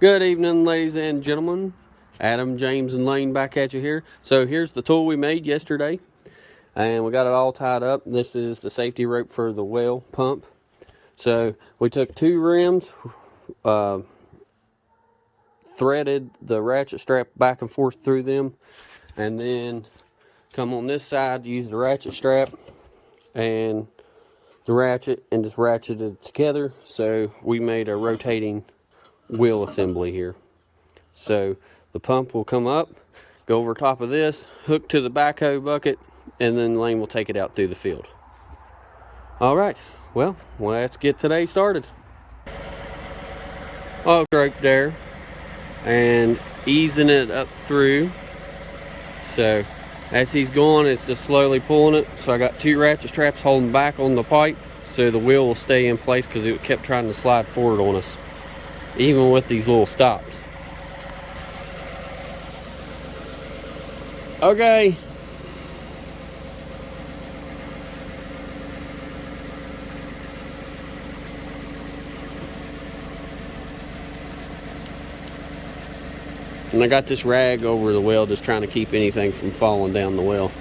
Good evening, ladies and gentlemen. Adam, James, and Lane back at you here. So here's the tool we made yesterday, and we got it all tied up. This is the safety rope for the well pump. So we took two rims, threaded the ratchet strap back and forth through them, and then come on this side, use the ratchet strap and the ratchet and just ratcheted it together. So we made a rotating wheel assembly here. So the pump will come up, go over top of this, hook to the backhoe bucket, and then Lane will take it out through the field. All right, well, let's get today started. Oh, right there, and easing it up through. So as he's going, it's just slowly pulling it. So I got two ratchet straps holding back on the pipe so the wheel will stay in place, because it kept trying to slide forward on us, even with these little stops. Okay. And I got this rag over the well, just trying to keep anything from falling down the well.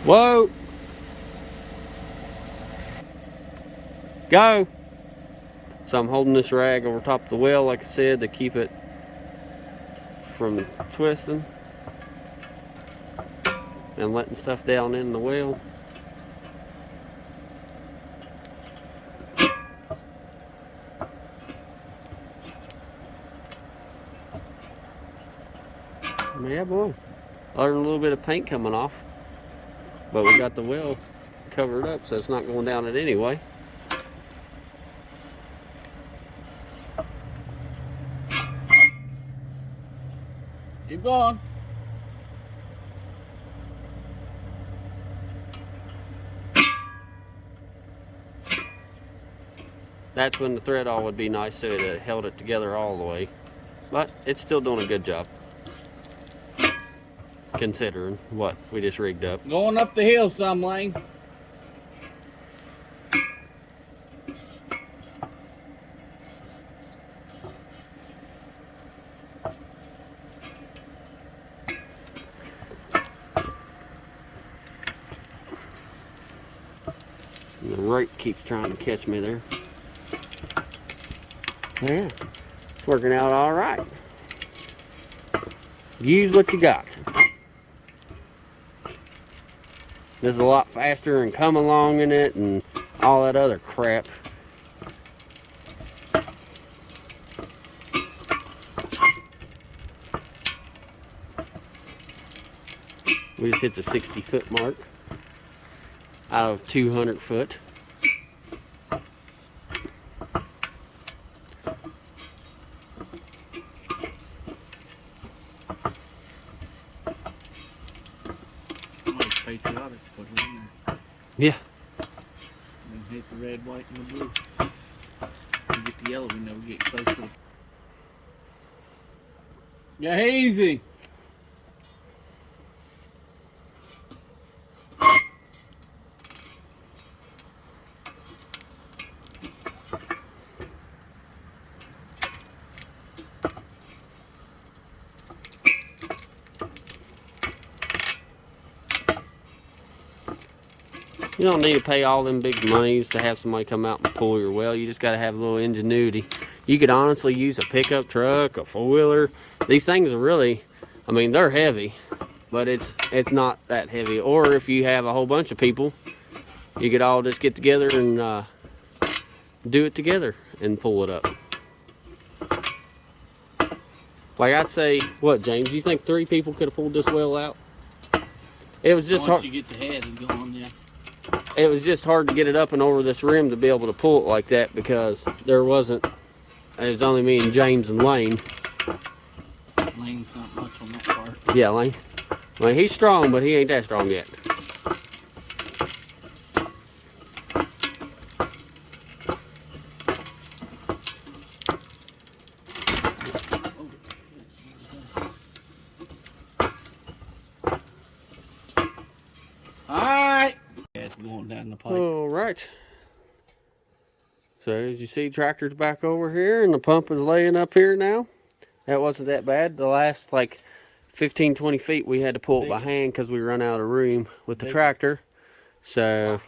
Whoa! Go! So I'm holding this rag over top of the well, like I said, to keep it from twisting and letting stuff down in the well. Yeah, boy. Other than a little bit of paint coming off, but we got the well covered up, so it's not going down it anyway. Keep going. That's when the thread all would be nice, so it held it together all the way. But it's still doing a good job, considering what we just rigged up. Going up the hill some, Lane. And the rope keeps trying to catch me there. Yeah, it's working out all right. Use what you got. This is a lot faster and come along in it and all that other crap. We just hit the 60-foot mark out of 200 foot. Patriotic, put it in there. Yeah. And hit the red, white, and the blue. We get the yellow, we know we get closer. Yeah, easy. You don't need to pay all them big monies to have somebody come out and pull your well. You just got to have a little ingenuity. You could honestly use a pickup truck, a four-wheeler. These things are really, I mean, they're heavy, but it's not that heavy. Or if you have a whole bunch of people, you could all just get together and do it together and pull it up. Like I'd say, what, James? Do you think 3 people could have pulled this well out? It was just Once hard. you get the head and going, yeah. It was just hard to get it up and over this rim to be able to pull it like that, because it was only me and James and Lane. Lane's not much on that part. Yeah, Lane. Well, he's strong, but he ain't that strong yet. Alright. path going down the pipe. All right. So as you see, tractor's back over here and the pump is laying up here now. That wasn't that bad. The last like 15, 20 feet we had to pull it by hand because we run out of room with the tractor. So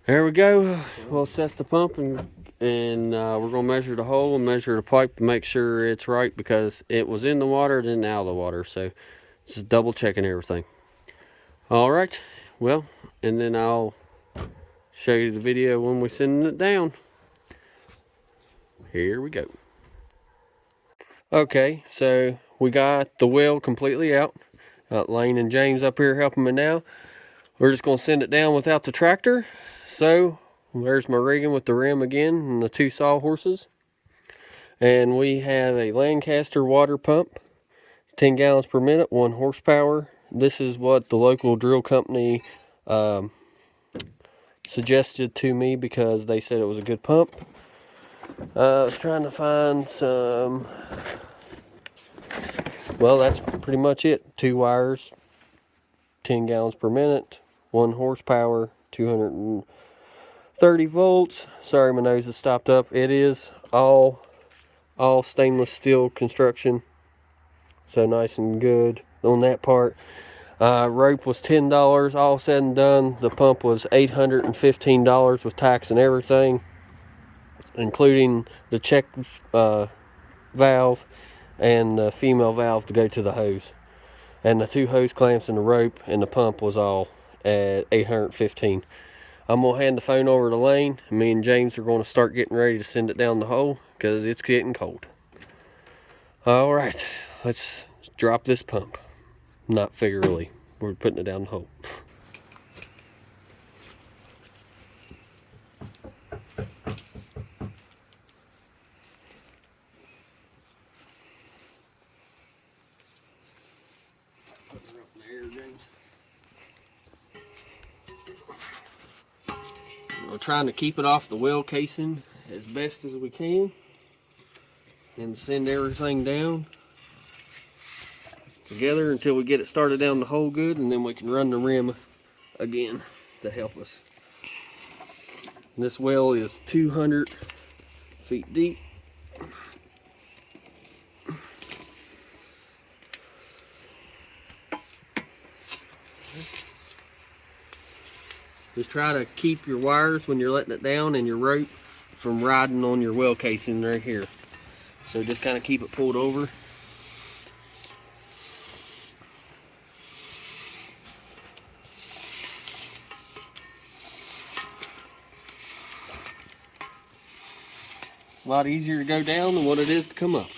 there we go. We'll assess the pump and we're gonna measure the hole and measure the pipe to make sure it's right, because it was in the water then out of the water. So just double checking everything. All right. Well, and then I'll show you the video when we're sending it down. Here we go. Okay, so we got the well completely out. Got Lane and James up here helping me now. We're just going to send it down without the tractor. So there's my rigging with the rim again and the 2 sawhorses. And we have a Lancaster water pump, 10 gallons per minute, 1 horsepower. This is what the local drill company suggested to me because they said it was a good pump. I was trying to find some, well, that's pretty much it. 2 wires, 10 gallons per minute, 1 horsepower, 230 volts. Sorry, my nose is stopped up. It is all stainless steel construction, so nice and good on that part. Rope was $10. All said and done, the pump was $815 with tax and everything, including the check valve and the female valve to go to the hose. And the 2 hose clamps and the rope and the pump was all at $815. I'm going to hand the phone over to Lane. Me and James are going to start getting ready to send it down the hole because it's getting cold. All right, let's drop this pump. Not figuratively. We're putting it down the hole. We're trying to keep it off the well casing as best as we can and send everything down together until we get it started down the hole good, and then we can run the rim again to help us. And this well is 200 feet deep. Just try to keep your wires when you're letting it down and your rope from riding on your well casing right here. So just kind of keep it pulled over. A lot easier to go down than what it is to come up.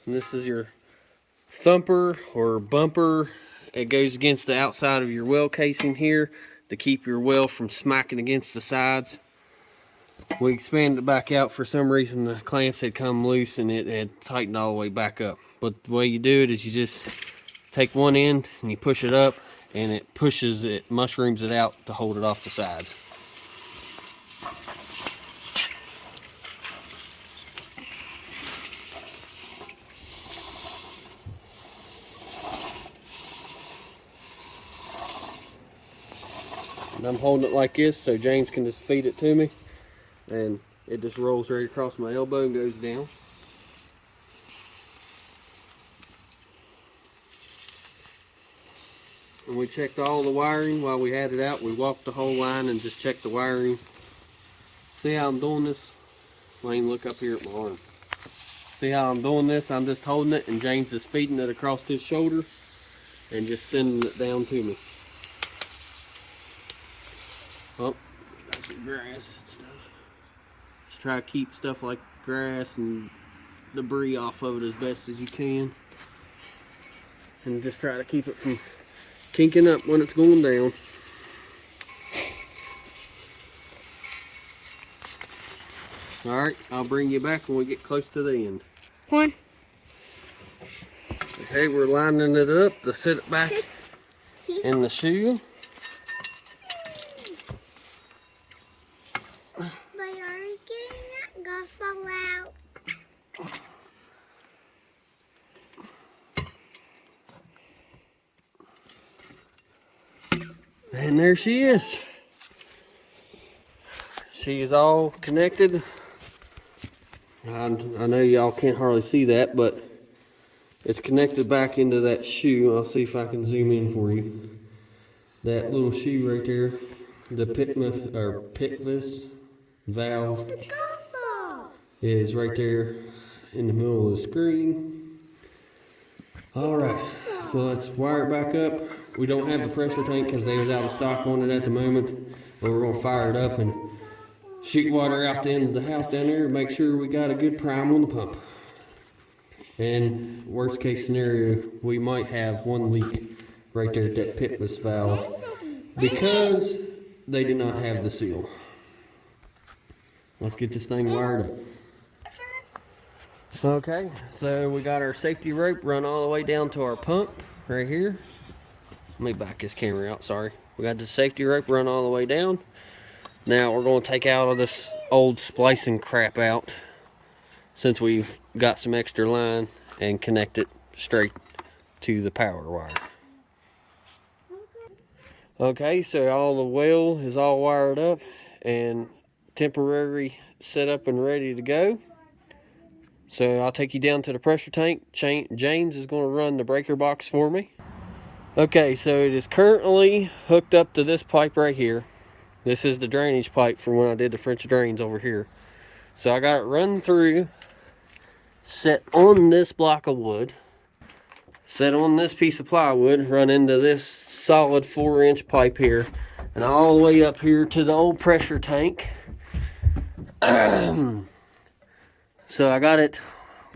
And this is your thumper or bumper. It goes against the outside of your well casing here to keep your well from smacking against the sides. We expanded it back out. For some reason the clamps had come loose and it had tightened all the way back up. But the way you do it is you just take one end and you push it up, and it pushes it, mushrooms it out to hold it off the sides. And I'm holding it like this so James can just feed it to me, and it just rolls right across my elbow and goes down. And we checked all the wiring while we had it out. We walked the whole line and just checked the wiring. See how I'm doing this? Lane, look up here at my arm. See how I'm doing this? I'm just holding it and James is feeding it across his shoulder and just sending it down to me. Oh, got some grass and stuff. Just try to keep stuff like grass and debris off of it as best as you can. and just try to keep it from kinking up when it's going down. Alright, I'll bring you back when we get close to the end. One. Okay, we're lining it up to set it back in the shoe. But are you getting that gospel out? And there she is. She is all connected. I know y'all can't hardly see that, but it's connected back into that shoe. I'll see if I can zoom in for you. That little shoe right there, the Pitvis valve The gospel. is right there in the middle of the screen. Alright, so let's wire it back up. We don't have the pressure tank because they was out of stock on it at the moment. But we're going to fire it up and shoot water out the end of the house down there and make sure we got a good prime on the pump. And worst case scenario, we might have one leak right there at that pitless valve because they did not have the seal. Let's get this thing wired up. Okay, so we got our safety rope run all the way down to our pump right here. Let me back this camera out, sorry. We got the safety rope run all the way down. Now we're going to take out all this old splicing crap out since we've got some extra line and connect it straight to the power wire. Okay, so all the well is all wired up and temporary set up and ready to go. So I'll take you down to the pressure tank. James is going to run the breaker box for me. Okay, so it is currently hooked up to this pipe right here. This is the drainage pipe from when I did the French drains over here. So I got it run through, set on this block of wood, set on this piece of plywood, run into this solid 4-inch pipe here, and all the way up here to the old pressure tank. So I got it,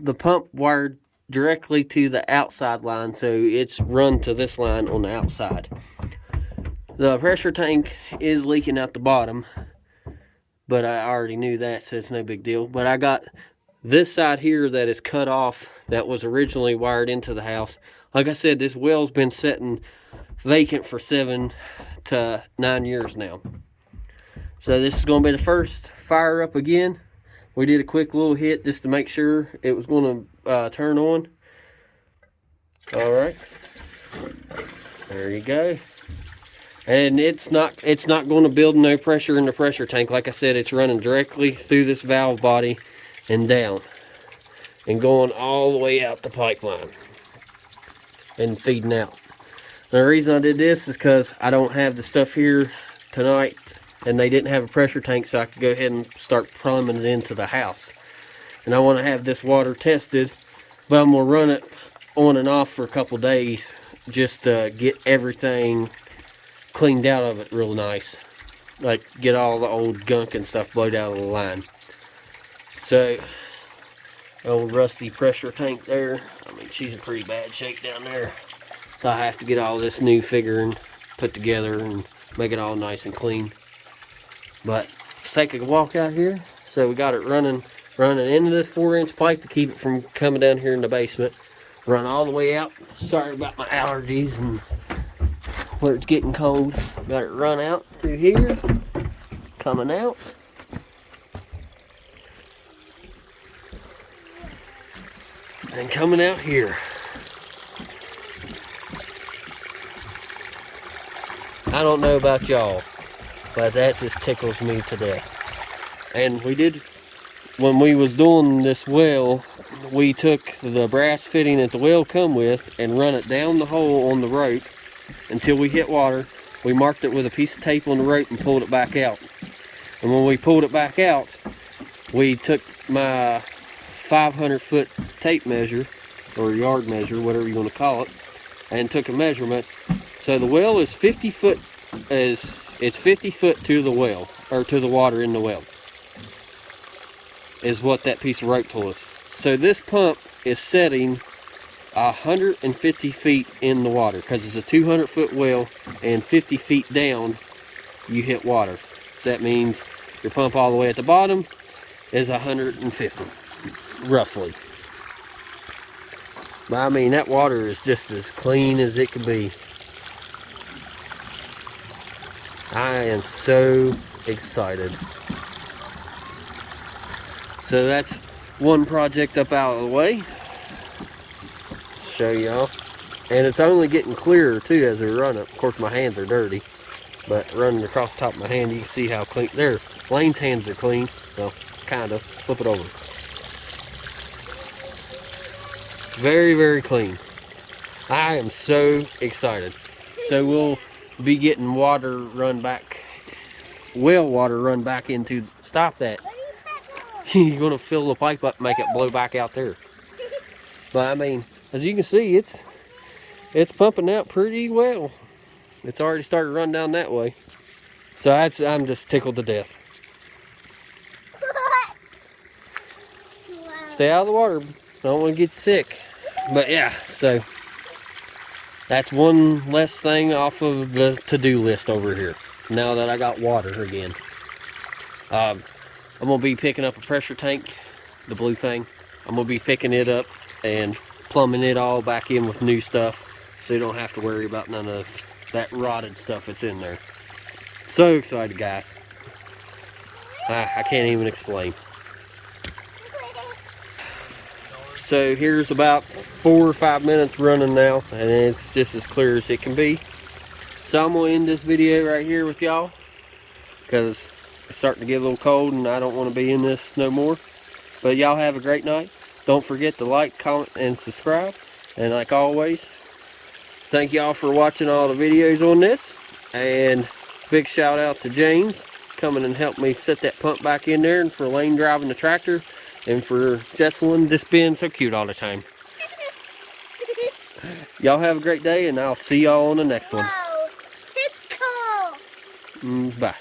the pump wired directly to the outside line, so it's run to this line on the outside. The pressure tank is leaking out the bottom, but I already knew that, so it's no big deal. But I got this side here that is cut off that was originally wired into the house. Like I said, this well's been sitting vacant for 7 to 9 years now. So this is going to be the first fire up again. We did a quick little hit just to make sure it was going to turn on. All right, there you go. And it's not going to build no pressure in the pressure tank. Like I said, it's running directly through this valve body and down, and going all the way out the pipeline and feeding out. And the reason I did this is because I don't have the stuff here tonight, and they didn't have a pressure tank, so I could go ahead and start plumbing it into the house. And I want to have this water tested, but I'm going to run it on and off for a couple days just to get everything cleaned out of it real nice. Like get all the old gunk and stuff blowed out of the line. So, old rusty pressure tank there. I mean, she's in pretty bad shape down there. So I have to get all this new figuring put together and make it all nice and clean. But let's take a walk out here. So we got it running into this 4-inch pipe to keep it from coming down here in the basement. Run all the way out. Sorry about my allergies and where it's getting cold. Got it run out through here, coming out. And coming out here. I don't know about y'all, but that just tickles me to death. And we did, when we was doing this well, we took the brass fitting that the well come with and run it down the hole on the rope until we hit water. We marked it with a piece of tape on the rope and pulled it back out. And when we pulled it back out, we took my 500-foot tape measure, or yard measure, whatever you want to call it, and took a measurement. So the well is 50 foot, it's 50 foot to the well, or to the water in the well, is what that piece of rope told us. So this pump is setting 150 feet in the water, because it's a 200-foot well, and 50 feet down you hit water. So that means your pump all the way at the bottom is 150, roughly. But I mean, that water is just as clean as it can be. I am so excited. So that's one project up out of the way. Show y'all. And it's only getting clearer too as we run it. Of course my hands are dirty, but running across the top of my hand, you can see how clean. There, Lane's hands are clean, so kind of. Flip it over. Very, very clean. I am so excited. So we'll be getting water run back, well water run back into, stop that. You're gonna fill the pipe up and make it blow back out there. But I mean, as you can see, it's pumping out pretty well. It's already started to run down that way. So I'm just tickled to death. Stay out of the water. I don't want to get sick. But yeah, so that's one less thing off of the to-do list over here. Now that I got water again. I'm going to be picking up a pressure tank, the blue thing. I'm going to be picking it up and plumbing it all back in with new stuff, so you don't have to worry about none of that rotted stuff that's in there. So excited, guys. I can't even explain. So here's about 4 or 5 minutes running now, and it's just as clear as it can be. So I'm going to end this video right here with y'all, because it's starting to get a little cold and I don't want to be in this no more. But y'all have a great night. Don't forget to like, comment, and subscribe. And like always, thank y'all for watching all the videos on this. And big shout out to James coming and helping me set that pump back in there, and for Lane driving the tractor, and for Jesselyn just being so cute all the time. Y'all have a great day, and I'll see y'all on the next one. Whoa, it's cold. Bye.